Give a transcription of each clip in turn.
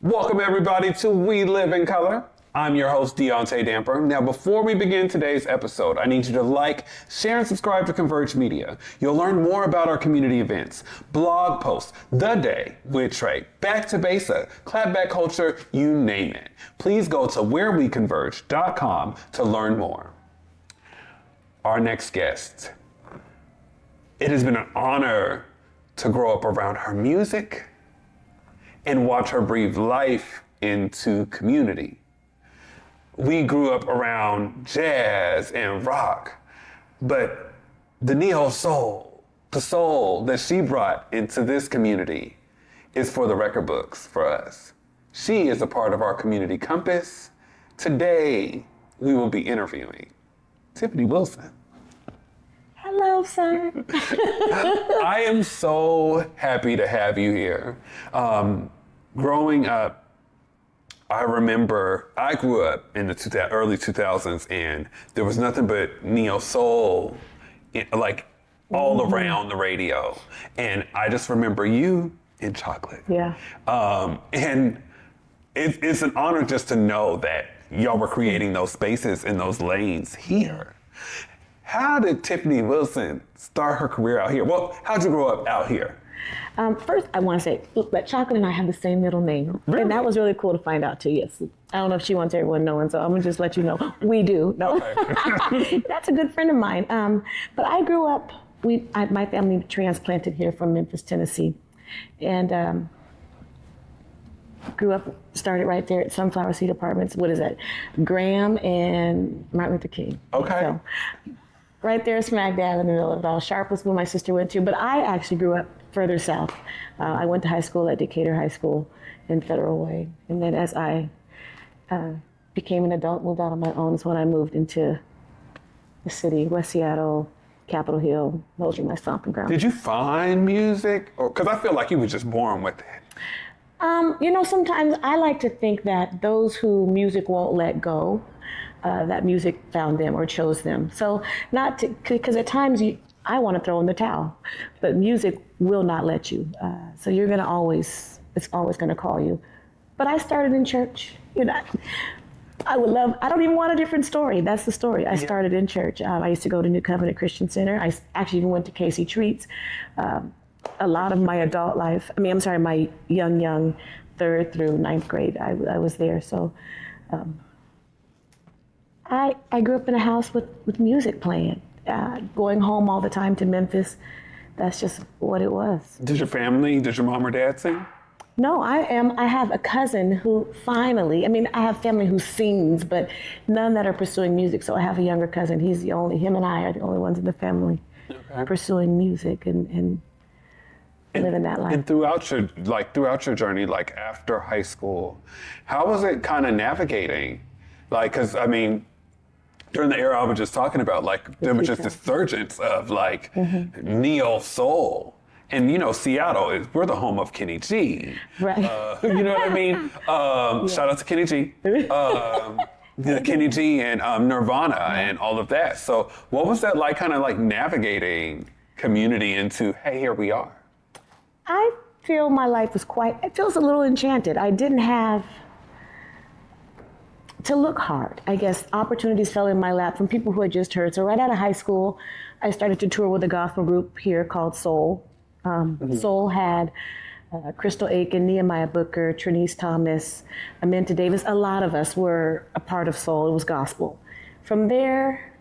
Welcome everybody to We Live in Color. I'm your host, Deaunte Damper. Now, before we begin today's episode, I need you to like, share, and subscribe to Converge Media. You'll learn more about our community events, blog posts, The Day with Trey, Back to Basic, Clapback Culture, you name it. Please go to whereweconverge.com to learn more. Our next guest. It has been an honor to grow up around her music and watch her breathe life into community. We grew up around jazz and rock, but the neo soul, the soul that she brought into this community is for the record books for us. She is a part of our community compass. Today, we will be interviewing Tiffany Wilson. Hello, sir. I am so happy to have you here. Growing up, I remember I grew up in the early 2000s, and there was nothing but neo soul, all around the radio. And I just remember you in Chocolate. Yeah. And it's an honor just to know that y'all were creating those spaces and those lanes here. How did Tiffany Wilson start her career out here? Well, how'd you grow up out here? First, I want to say that Chocolate and I have the same middle name. Really? And that was really cool to find out, too, yes. I don't know if she wants everyone knowing, so I'm going to just let you know. We do. No. Okay. That's a good friend of mine. But I grew up, my family transplanted here from Memphis, Tennessee. And grew up, started right there at Sunflower Seed Apartments. What is that? Graham and Martin Luther King. Okay. So, right there, smack dab in the middle of it all. Sharp was where my sister went to, but I actually grew up further south. I went to high school at Decatur High School in Federal Way. And then as I became an adult, moved out on my own, is when I moved into the city, West Seattle, Capitol Hill. Those were my stomping grounds. Did you find music? Because I feel like you were just born with it. Sometimes I like to think that those who music won't let go, that music found them or chose them. So because at times I want to throw in the towel, but music will not let you. So you're going to it's always going to call you. But I started in church. I don't even want a different story. That's the story. I started in church. I used to go to New Covenant Christian Center. I actually even went to Casey Treats. A lot of my adult life, my young, 3rd through 9th grade, I was there. So I grew up in a house with music playing, going home all the time to Memphis. That's just what it was. Did your mom or dad sing? No, I have a cousin who finally, I have family who sings, but none that are pursuing music. So I have a younger cousin. Him and I are the only ones in the family pursuing music and living that life. And throughout your journey, after high school, how was it kind of navigating? During the era I was just talking about, there was just this surgence of neo soul. And Seattle we're the home of Kenny G. Right. You know what I mean? Shout out to Kenny G. Kenny G and Nirvana and all of that. So what was that like, kind of navigating community into, hey, here we are? I feel my life was it feels a little enchanted. I didn't have to look hard. I guess opportunities fell in my lap from people who had just heard. So right out of high school, I started to tour with a gospel group here called Soul. Soul had Crystal Aiken, Nehemiah Booker, Trinice Thomas, Aminta Davis. A lot of us were a part of Soul. It was gospel. From there,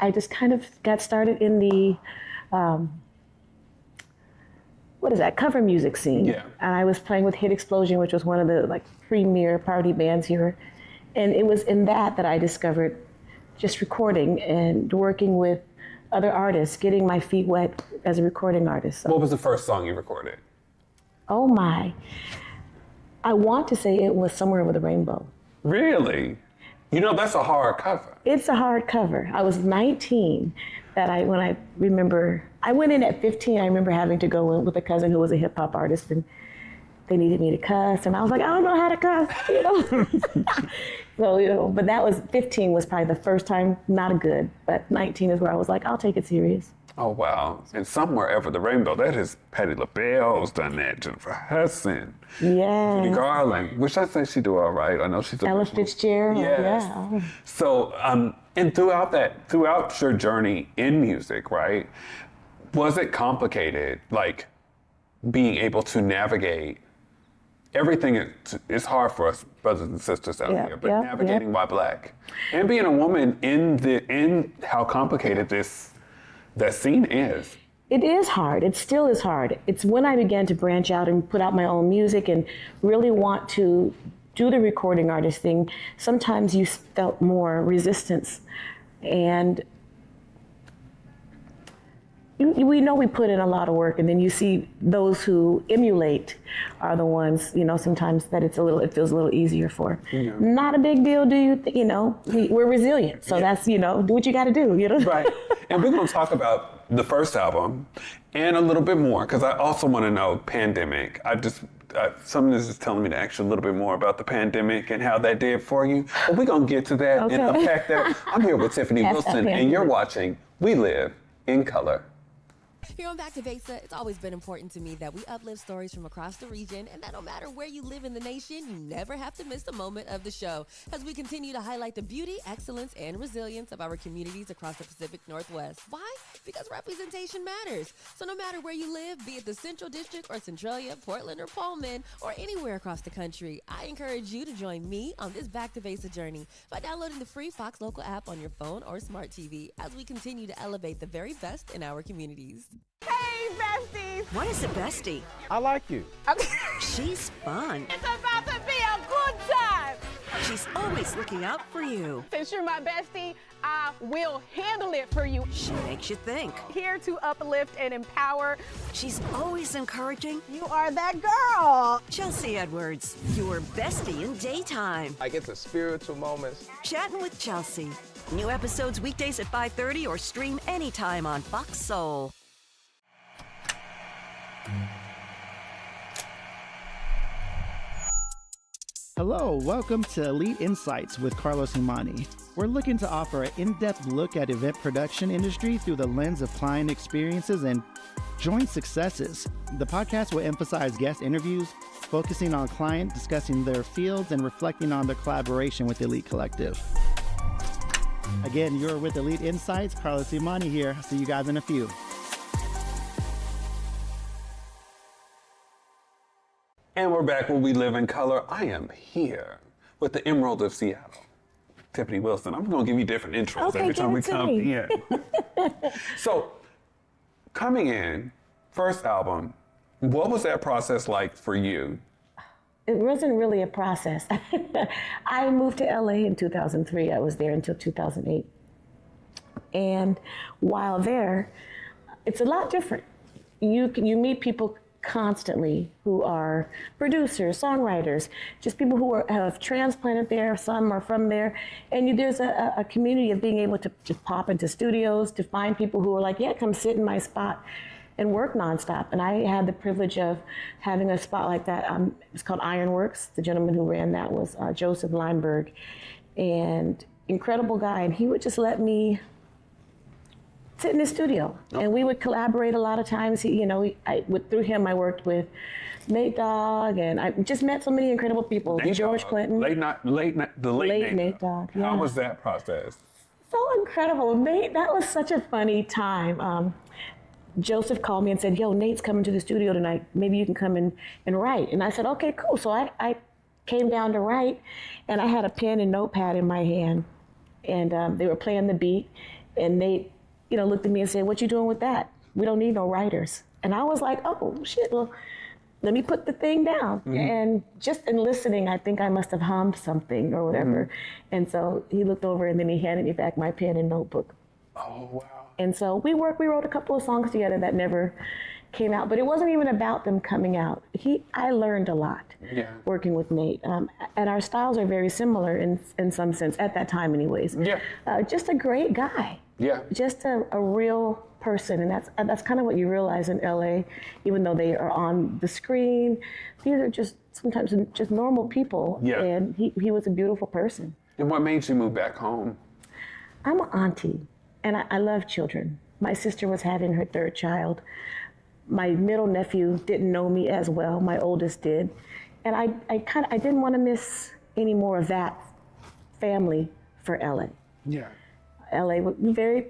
I just kind of got started in the cover music scene. Yeah. And I was playing with Hit Explosion, which was one of the premier party bands here. And it was in that I discovered just recording and working with other artists, getting my feet wet as a recording artist. So. What was the first song you recorded? Oh my. I want to say it was Somewhere Over the Rainbow. Really? That's a hard cover. It's a hard cover. I was 19 I went in at 15. I remember having to go in with a cousin who was a hip hop artist, and they needed me to cuss, and I was like, I don't know how to cuss, So, but that was 15 was probably the first time, not good, but 19 is where I was like, I'll take it serious. Oh, wow. And Somewhere Ever the Rainbow, that is Patti LaBelle's done that, Jennifer Hudson, Yeah. Judy Garland, which I think she do all right. I know she's a Ella Fitzgerald. Yes. Yeah. So, and throughout your journey in music, right, was it complicated, like being able to navigate everything? Is hard for us brothers and sisters out here, but navigating while Black and being a woman in how complicated that scene is. It is hard. It still is hard. It's when I began to branch out and put out my own music and really want to do the recording artist thing. Sometimes you felt more resistance, and we know we put in a lot of work, and then you see those who emulate are the ones, sometimes that it feels a little easier for. Yeah. Not a big deal, do you? We're resilient, so that's, do what you got to do, Right. And we're going to talk about the first album and a little bit more, because I also want to know pandemic. Something is just telling me to ask you a little bit more about the pandemic and how that did for you. But we're going to get to that and unpack that. I'm here with Tiffany Wilson, and you're watching We Live in Color. Here on Back to Vesa, it's always been important to me that we uplift stories from across the region, and that no matter where you live in the nation, you never have to miss a moment of the show as we continue to highlight the beauty, excellence, and resilience of our communities across the Pacific Northwest. Why? Because representation matters. So no matter where you live, be it the Central District or Centralia, Portland or Pullman, or anywhere across the country, I encourage you to join me on this Back to Vesa journey by downloading the free Fox Local app on your phone or smart TV as we continue to elevate the very best in our communities. Hey, besties! What is a bestie? I like you. She's fun. It's about to be a good time! She's always looking out for you. Since you're my bestie, I will handle it for you. She makes you think. Here to uplift and empower. She's always encouraging. You are that girl! Chelsea Edwards, your bestie in daytime. I get the spiritual moments. Chatting with Chelsea. New episodes weekdays at 5:30 or stream anytime on Fox Soul. Hello, welcome to Elite Insights with Carlos Imani. We're looking to offer an in-depth look at event production industry through the lens of client experiences and joint successes. The podcast will emphasize guest interviews, focusing on client discussing their fields and reflecting on their collaboration with Elite Collective. Again, you're with Elite Insights. Carlos Imani here. See you guys in a few. And we're back where We Live in Color. I am here with the Emerald of Seattle, Tiffany Wilson. I'm going to give you different intros every time we come in. So, coming in, first album, what was that process like for you? It wasn't really a process. I moved to LA in 2003. I was there until 2008. And while there, it's a lot different. You meet people constantly who are producers, songwriters, just people who have transplanted there, some are from there, and there's a community of being able to just pop into studios, to find people who are like, yeah, come sit in my spot and work nonstop. And I had the privilege of having a spot like that. It's called Ironworks. The gentleman who ran that was Joseph Lineberg, and incredible guy, and he would just let me sit in the studio, and we would collaborate a lot of times. Through him, I worked with Nate Dogg, and I just met so many incredible people. George Clinton. Late Nate Dogg. Yeah. How was that process? So incredible. Nate, that was such a funny time. Joseph called me and said, yo, Nate's coming to the studio tonight. Maybe you can come and write. And I said, okay, cool. So I came down to write, and I had a pen and notepad in my hand, and they were playing the beat, and Nate looked at me and said, what you doing with that? We don't need no writers. And I was like, oh, shit, well, let me put the thing down. Mm-hmm. And just in listening, I think I must have hummed something or whatever. Mm-hmm. And so he looked over, and then he handed me back my pen and notebook. Oh, wow. And so we wrote a couple of songs together that never came out, but it wasn't even about them coming out. I learned a lot working with Nate. And our styles are very similar in some sense, at that time anyways. Yeah. Just a great guy. Yeah. Just a real person, and that's kind of what you realize in LA, even though they are on the screen. These are just sometimes just normal people. Yeah. And he was a beautiful person. And what made you move back home? I'm an auntie, and I love children. My sister was having her third child. My middle nephew didn't know me as well. My oldest did. And I didn't want to miss any more of that family for LA. Yeah. LA was very,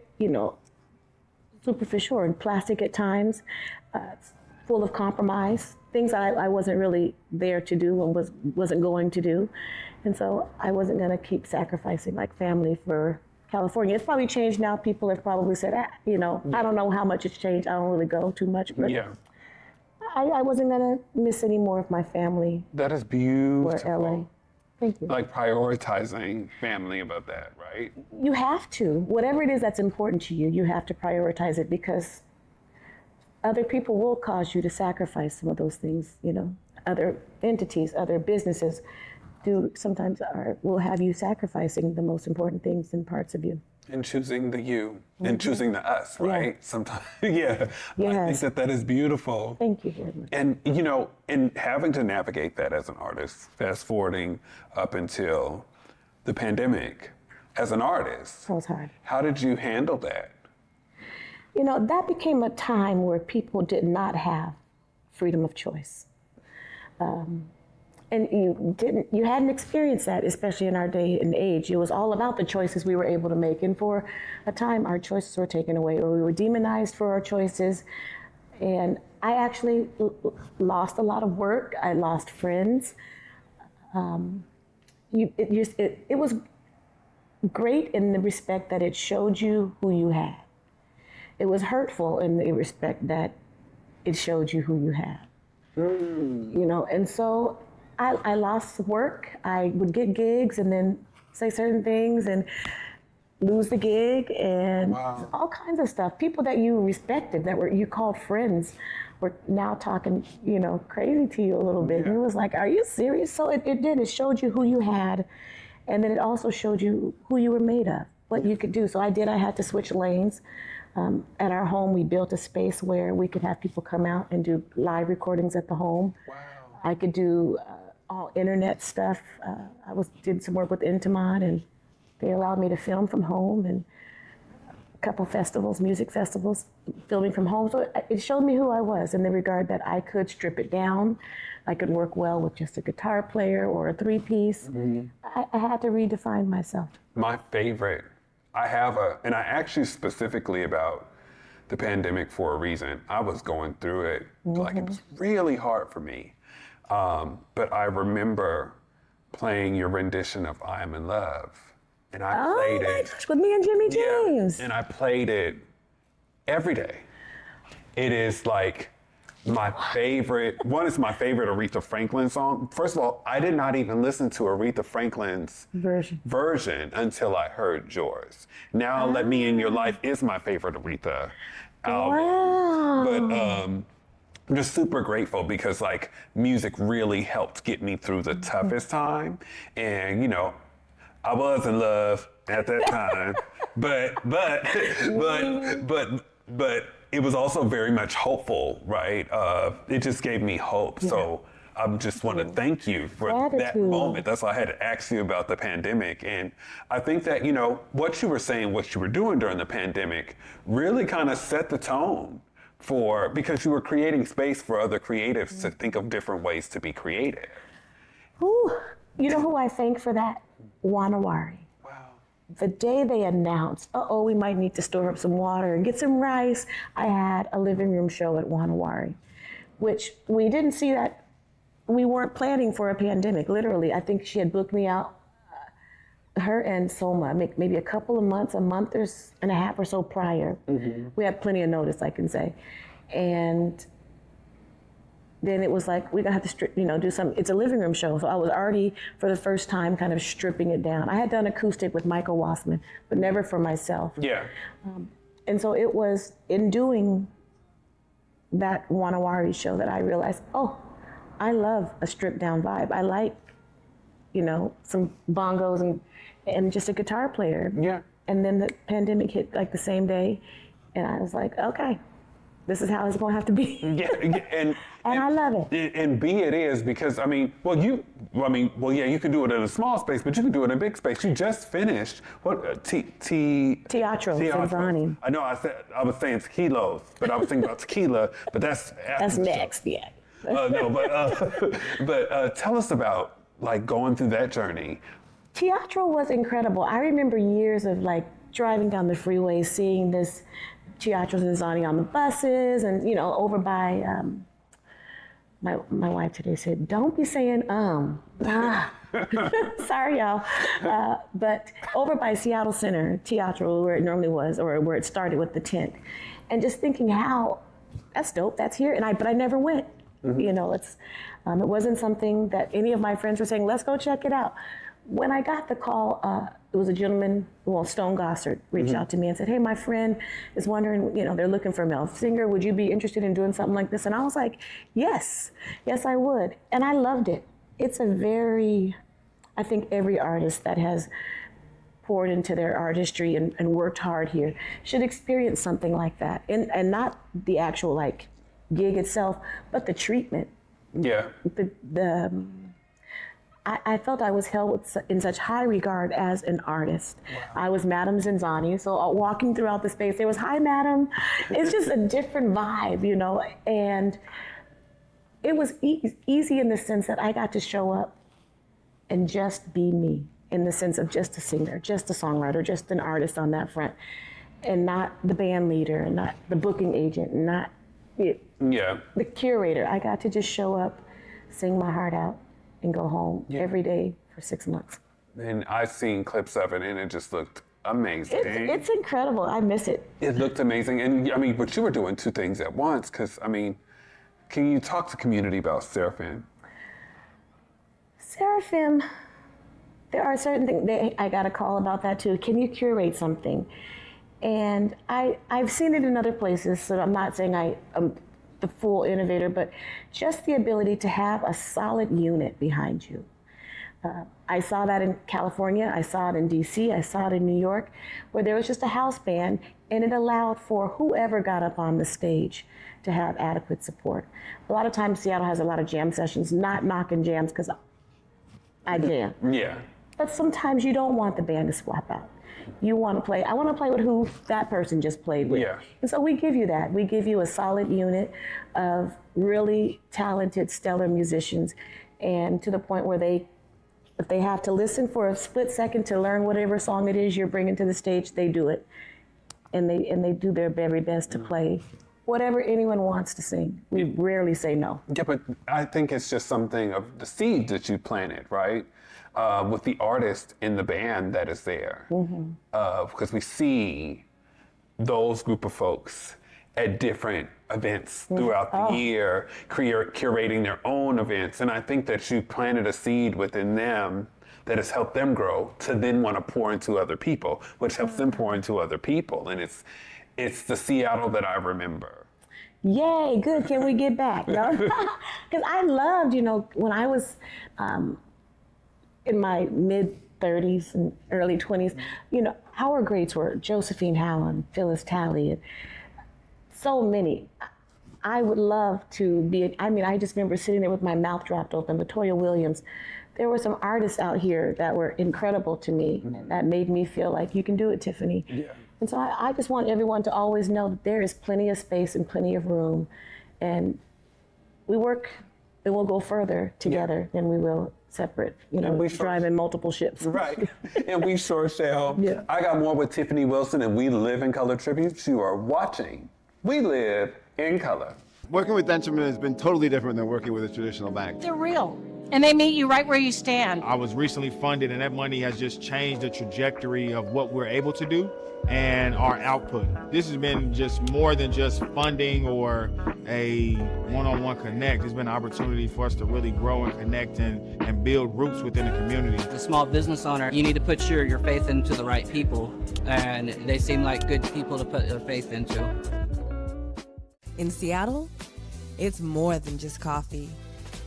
superficial and plastic at times, full of compromise, things I wasn't really there to do and wasn't going to do. And so I wasn't going to keep sacrificing like family for California. It's probably changed now. People have probably said, I don't know how much it's changed. I don't really go too much, but Yeah. I wasn't going to miss any more of my family That is beautiful. for LA. Thank you. Like prioritizing family above that, right? You have to. Whatever it is that's important to you, you have to prioritize it because other people will cause you to sacrifice some of those things, Other entities, other businesses will have you sacrificing the most important things and parts of you. And choosing the you and choosing the us, Yeah. right? Sometimes, yeah. I think that is beautiful. Thank you very much. And, and having to navigate that as an artist, fast forwarding up until the pandemic, as an artist. That was hard. How did you handle that? That became a time where people did not have freedom of choice. And you hadn't experienced that, especially in our day and age. It was all about the choices we were able to make. And for a time, our choices were taken away, or we were demonized for our choices. And I actually lost a lot of work. I lost friends. It was great in the respect that it showed you who you had. It was hurtful in the respect that it showed you who you had. And so I lost work. I would get gigs and then say certain things and lose the gig and all kinds of stuff. People that you respected, you called friends, were now talking, crazy to you a little bit. And it was like, are you serious? So it did. It showed you who you had, and then it also showed you who you were made of, what you could do. So I had to switch lanes. At our home, we built a space where we could have people come out and do live recordings at the home. Wow. I could do all internet stuff. I did some work with Intimon, and they allowed me to film from home, and a couple festivals, music festivals, filming from home. So it showed me who I was in the regard that I could strip it down. I could work well with just a guitar player or a three-piece. Mm-hmm. I had to redefine myself. My favorite, and I actually specifically about the pandemic for a reason. I was going through it, like it was really hard for me. But I remember playing your rendition of I Am in Love. And I played it. Gosh, with me and Jimmy James. And I played it every day. It is like my favorite, it's my favorite Aretha Franklin song. First of all, I did not even listen to Aretha Franklin's version until I heard yours. Now Let Me In Your Life is my favorite Aretha album. Wow. But I'm just super grateful because music really helped get me through the toughest time. And, I was in love at that time, but it was also very much hopeful, right? It just gave me hope. Yeah. So I just want to thank you for that moment. That's why I had to ask you about the pandemic. And I think that, what you were saying, what you were doing during the pandemic really kind of set the tone because you were creating space for other creatives to think of different ways to be creative. Ooh, you know who I thank for that? Wanawari. Wow. The day they announced, we might need to store up some water and get some rice, I had a living room show at Wanawari, which we didn't see that. We weren't planning for a pandemic, literally. I think she had booked me out, her and Soma, maybe a couple of months, a month and a half or so prior. Mm-hmm. We had plenty of notice, I can say. And then it was like, we're gonna have to do something. It's a living room show, so I was already, for the first time, kind of stripping it down. I had done acoustic with Michael Wassman, but never for myself. Yeah. And so it was in doing that Wanawari show that I realized, I love a stripped down vibe. I like, some bongos and just a guitar player. Yeah. And then the pandemic hit the same day, and I was like, okay, this is how it's going to have to be. and I love it. And B, it is because you can do it in a small space, but you can do it in a big space. You just finished Teatro Zanzani. I know. I was saying tequilos, but I was thinking about tequila, but that's next. Yeah. But tell us about like going through that journey. Teatro was incredible. I remember years of like driving down the freeway, seeing this Teatro Zanzani on the buses, and over by my wife today said, "Don't be saying Sorry, y'all. But over by Seattle Center, Teatro, where it normally was, or where it started with the tent, and just thinking how that's dope. That's here, but I never went. Mm-hmm. It wasn't something that any of my friends were saying, "Let's go check it out." When I got the call, it was a gentleman, Stone Gossard, reached out to me and said, "Hey, my friend is wondering, they're looking for a male singer. Would you be interested in doing something like this?" And I was like, yes, I would. And I loved it. It's I think every artist that has poured into their artistry and worked hard here should experience something like that. And not the actual like gig itself, but the treatment. Yeah. I felt I was held in such high regard as an artist. Wow. I was Madame Zanzani, so walking throughout the space, there was, "Hi, Madam." It's just a different vibe, and it was easy in the sense that I got to show up and just be me, in the sense of just a singer, just a songwriter, just an artist on that front, and not the band leader, and not the booking agent, and not the curator. I got to just show up, sing my heart out, and go home every day for 6 months. And I've seen clips of it, and it just looked amazing. It's incredible. I miss it. It looked amazing. And but you were doing two things at once, because, can you talk to community about Seraphim? Seraphim, there are certain things, I got a call about that too. Can you curate something? And I've seen it in other places, so I'm not saying I'm the full innovator, but just the ability to have a solid unit behind you. I saw that in California, I saw it in DC, I saw it in New York, where there was just a house band, and it allowed for whoever got up on the stage to have adequate support. A lot of times Seattle has a lot of jam sessions, not knocking jams, because I jam. Yeah. But sometimes you don't want the band to swap out. You want to play, I want to play with who that person just played with. Yeah. And so we give you that. We give you a solid unit of really talented, stellar musicians, and to the point where if they have to listen for a split second to learn whatever song it is you're bringing to the stage, they do it. And they do their very best to play whatever anyone wants to sing. We rarely say no. Yeah, but I think it's just something of the seed that you planted, right? With the artist in the band that is there. Because we see those group of folks at different events throughout the year, curating their own events. And I think that you planted a seed within them that has helped them grow to then want to pour into other people, which helps them pour into other people. And it's the Seattle that I remember. Yay, good. Can we get back? Because I loved, when I was in my mid-30s and early 20s, our greats were Josephine Howland, Phyllis Talley, and so many. I would love to be, I just remember sitting there with my mouth dropped open, Latoya Williams. There were some artists out here that were incredible to me, and that made me feel like, you can do it, Tiffany. Yeah. And so I just want everyone to always know that there is plenty of space and plenty of room, and we work and we'll go further together than we will separate, driving multiple ships. Right, and we sure shall. Yeah. I got more with Tiffany Wilson and We Live in Color tributes. You are watching We Live in Color. Working with instruments has been totally different than working with a traditional bank. They're real, and they meet you right where you stand. I was recently funded, and that money has just changed the trajectory of what we're able to do and our output. This has been just more than just funding or a one-on-one connect. It's been an opportunity for us to really grow and connect and build roots within the community. As a small business owner, you need to put your faith into the right people, and they seem like good people to put their faith into. In Seattle, it's more than just coffee.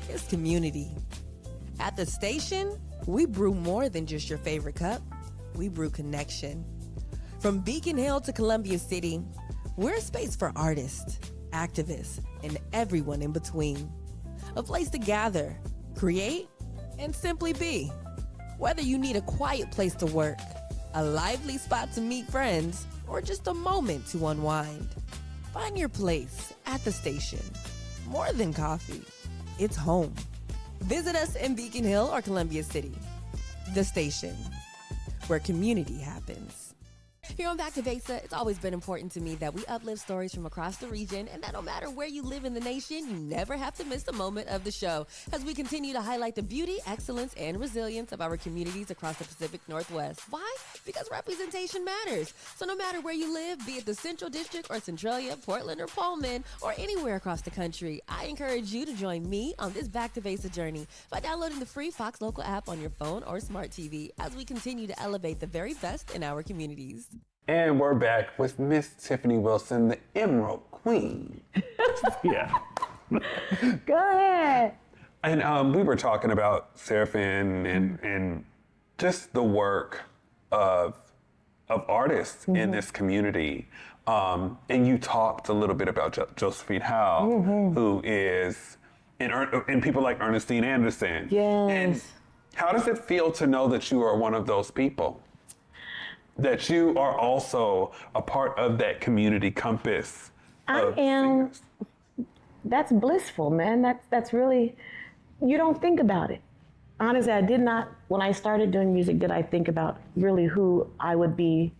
It's community. At the station, we brew more than just your favorite cup. We brew connection. From Beacon Hill to Columbia City, we're a space for artists, activists, and everyone in between. A place to gather, create, and simply be. Whether you need a quiet place to work, a lively spot to meet friends, or just a moment to unwind, find your place at the station. More than coffee, it's home. Visit us in Beacon Hill or Columbia City. The Station, where community happens. Here on Back to Vesa, it's always been important to me that we uplift stories from across the region, and that no matter where you live in the nation, you never have to miss a moment of the show as we continue to highlight the beauty, excellence, and resilience of our communities across the Pacific Northwest. Why? Because representation matters. So no matter where you live, be it the Central District or Centralia, Portland or Pullman, or anywhere across the country, I encourage you to join me on this Back to Vesa journey by downloading the free Fox Local app on your phone or smart TV as we continue to elevate the very best in our communities. And we're back with Miss Tiffany Wilson, the Emerald Queen. Yeah. Go ahead. And we were talking about Seraphine and just the work of artists in this community. And you talked a little bit about Josephine Howe, who is, and people like Ernestine Anderson. Yes. And how does it feel to know that you are one of those people? That you are also a part of that community compass. I am. Singers. That's blissful, man. That's really, you don't think about it. Honestly, I did not, when I started doing music, did I think about really who I would be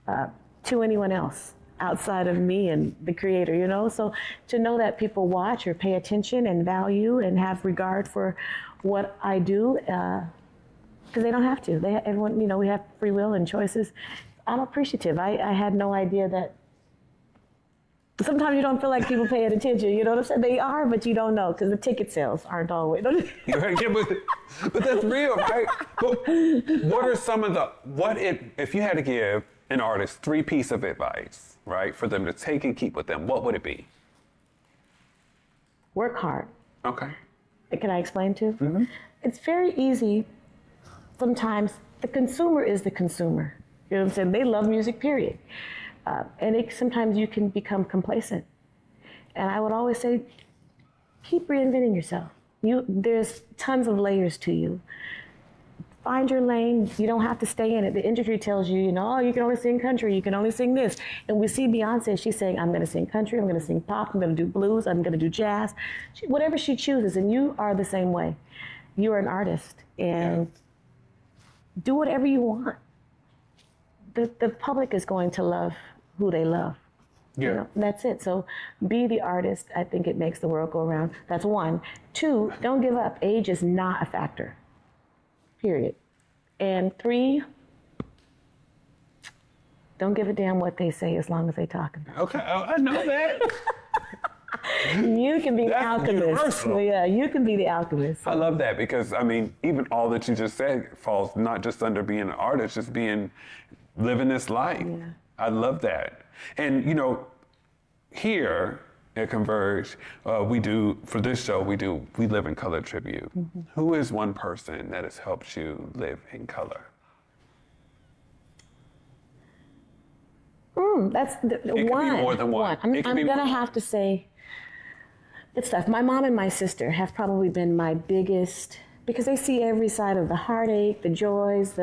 to anyone else outside of me and the creator, you know? So to know that people watch or pay attention and value and have regard for what I do, because they don't have to. Everyone, you know, we have free will and choices. I'm appreciative. I had no idea that. Sometimes you don't feel like people paying attention. You know what I'm saying? They are, but you don't know because the ticket sales aren't always. But that's real, right? But what are some of if you had to give an artist 3 pieces of advice, right, for them to take and keep with them, what would it be? Work hard. Okay. Can I explain too? Mm-hmm. It's very easy. Sometimes the consumer is the consumer. You know what I'm saying? They love music, period. And sometimes you can become complacent. And I would always say, keep reinventing yourself. There's tons of layers to you. Find your lane. You don't have to stay in it. The industry tells you, you know, oh, you can only sing country, you can only sing this. And we see Beyonce, she's saying, I'm gonna sing country, I'm gonna sing pop, I'm gonna do blues, I'm gonna do jazz. Whatever she chooses, and you are the same way. You are an artist, and do whatever you want. The public is going to love who they love. Yeah. You know, that's it. So be the artist. I think it makes the world go around. That's 1. 2, don't give up. Age is not a factor. Period. And 3, don't give a damn what they say as long as they talk about it. Okay, I know that. You can be the alchemist. Universal. Yeah, you can be the alchemist. I love that because, I mean, even all that you just said falls not just under being an artist, just living this life. Yeah. I love that. And, you know, here at Converge, for this show, we live in color tribute. Mm-hmm. Who is one person that has helped you live in color? That's it one. It could be more than one. I'm going to have to say, it's tough. My mom and my sister have probably been my biggest, because they see every side of the heartache, the joys,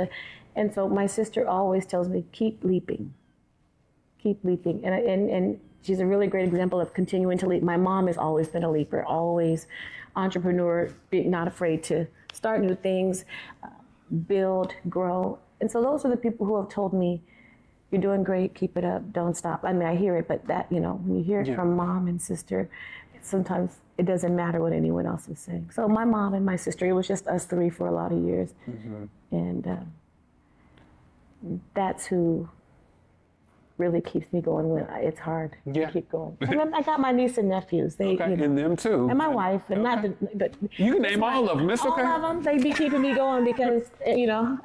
and so my sister always tells me, keep leaping. Keep leaping. And she's a really great example of continuing to leap. My mom has always been a leaper, always entrepreneur, not afraid to start new things, build, grow. And so those are the people who have told me, you're doing great, keep it up, don't stop. I mean, I hear it, but that, you know, when you hear it from mom and sister, sometimes it doesn't matter what anyone else is saying. So my mom and my sister, it was just us 3 for a lot of years. Mm-hmm. And that's who really keeps me going when it's hard to keep going. And then I got my niece and nephews. They, you know, and them too. And my wife. And not but you can name all of them. It's okay. All of them. They be keeping me going because, you know.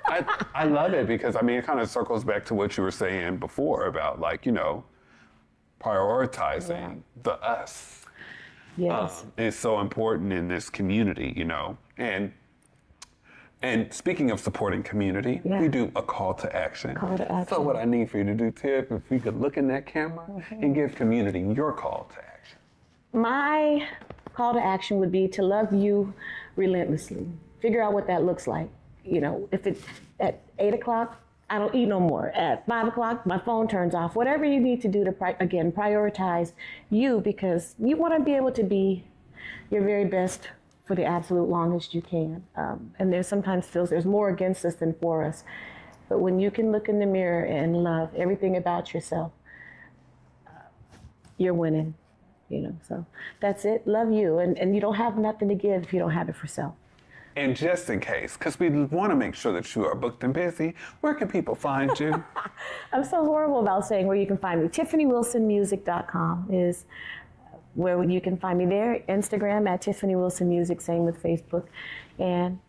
I love it because, I mean, it kind of circles back to what you were saying before about, like, you know, prioritizing the us. Yes. Is so important in this community, you know. And And speaking of supporting community, we do a call to action. Call to action. So what I need for you to do, Tiff, if you could look in that camera and give community your call to action. My call to action would be to love you relentlessly. Figure out what that looks like. You know, if it's at 8 o'clock, I don't eat no more. At 5 o'clock, my phone turns off. Whatever you need to do to, prioritize you, because you want to be able to be your very best for the absolute longest you can. And there's sometimes feels there's more against us than for us. But when you can look in the mirror and love everything about yourself, you're winning. You know, so that's it. Love you. And you don't have nothing to give if you don't have it for self. And just in case, because we want to make sure that you are booked and busy, where can people find you? I'm so horrible about saying where you can find me. TiffanyWilsonMusic.com is where you can find me there. Instagram at Tiffany Wilson Music, same with Facebook. And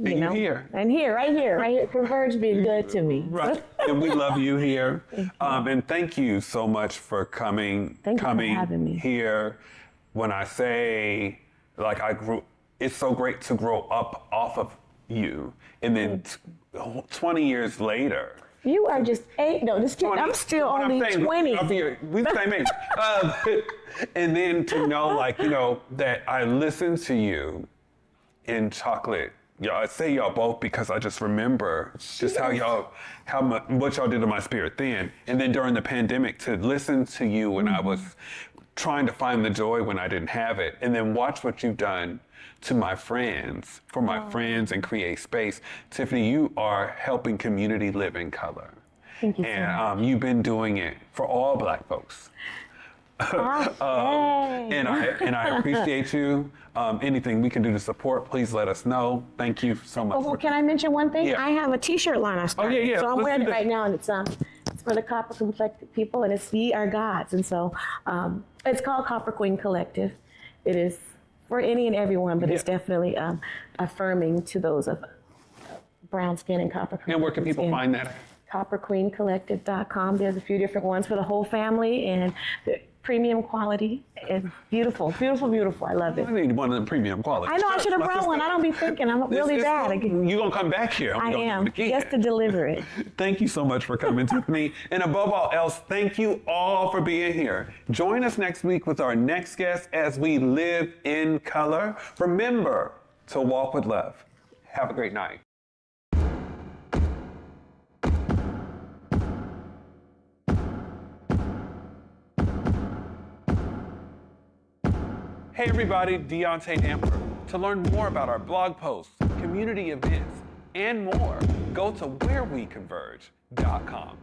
you know, here. And right here. Converge being good to me. Right. And we love you here. And thank you so much for coming for having me here. When I say, like, it's so great to grow up off of you. And then 20 years later. You are just 8. No, just kidding. I'm still only 20. We the same age. And then to know, like, you know, that I listened to you in Chocolate. I say y'all both because I just remember just what y'all did to my spirit then. And then during the pandemic, to listen to you when I was trying to find the joy when I didn't have it. And then watch what you've done to my friends, for my friends, and create space. Tiffany, you are helping community live in color. Thank you and so much. You've been doing it for all Black folks. And I appreciate you. Anything we can do to support, please let us know. Thank you so much. Well, can I mention one thing? Yeah. I have a T-shirt line I started. yeah. So I'm Let's wearing do it that. right now, and it's for the Copper Complected people, and it's Ye Are Gods. And so it's called Copper Queen Collective. It is for any and everyone, but it's definitely affirming to those of brown skin and copper. And where can people find that at? CopperQueenCollective.com. There's a few different ones for the whole family, and the premium quality is beautiful. I love it. I need one of them premium quality. I know I should have brought one. I don't be thinking. I'm really bad. You're going to come back here. I am, just to deliver it. Thank you so much for coming, Tiffany. And above all else, thank you all for being here. Join us next week with our next guest as we live in color. Remember to walk with love. Have a great night. Hey everybody, Deaunte Damper. To learn more about our blog posts, community events, and more, go to whereweconverge.com.